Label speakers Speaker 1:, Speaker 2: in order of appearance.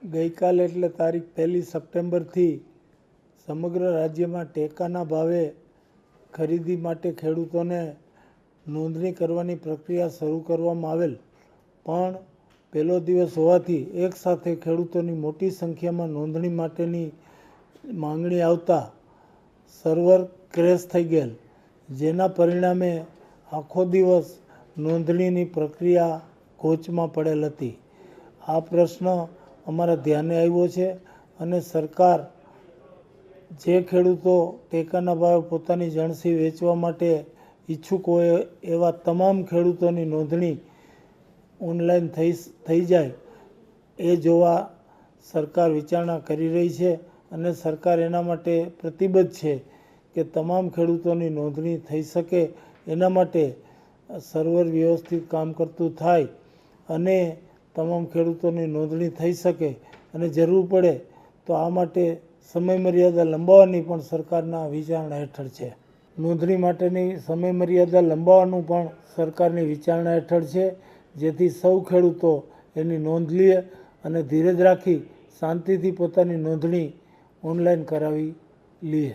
Speaker 1: ગઈકાલે એટલે તારીખ 1 સપ્ટેમ્બરથી સમગ્ર રાજ્યમાં ટેકાના ભાવે ખરીદી માટે ખેડૂતોને નોંધણી કરવાની પ્રક્રિયા શરૂ કરવામાં આવેલ, પણ પહેલો દિવસ હોવાથી એકસાથે ખેડૂતોની મોટી સંખ્યામાં નોંધણી માટેની માંગણી આવતા સર્વર ક્રેશ થઈ ગયેલ, જેના પરિણામે આખો દિવસ નોંધણીની પ્રક્રિયા કોચમાં પડેલ હતી. આ પ્રશ્ન અમારા ધ્યાને આવ્યો છે અને સરકાર જે ખેડૂતો ટેકાના ભાવે પોતાની જણસી વેચવા માટે ઈચ્છુક હોય એવા તમામ ખેડૂતોની નોંધણી ઓનલાઈન થઈ જાય એ જોવા સરકાર વિચારણા કરી રહી છે અને સરકાર એના માટે પ્રતિબદ્ધ છે કે તમામ ખેડૂતોની નોંધણી થઈ શકે એના માટે સર્વર વ્યવસ્થિત કામ કરતું થાય અને તમામ ખેડૂતોની નોંધણી થઈ શકે અને જરૂર પડે તો આ માટે સમય મર્યાદા લંબાવવાની પણ સરકારના વિચારણા હેઠળ છે. નોંધણી માટેની સમય મર્યાદા લંબાવવાનું પણ સરકારની વિચારણા હેઠળ છે, જેથી સૌ ખેડૂતો એની નોંધ લે અને ધીરજ રાખી શાંતિથી પોતાની નોંધણી ઓનલાઈન કરાવી લે.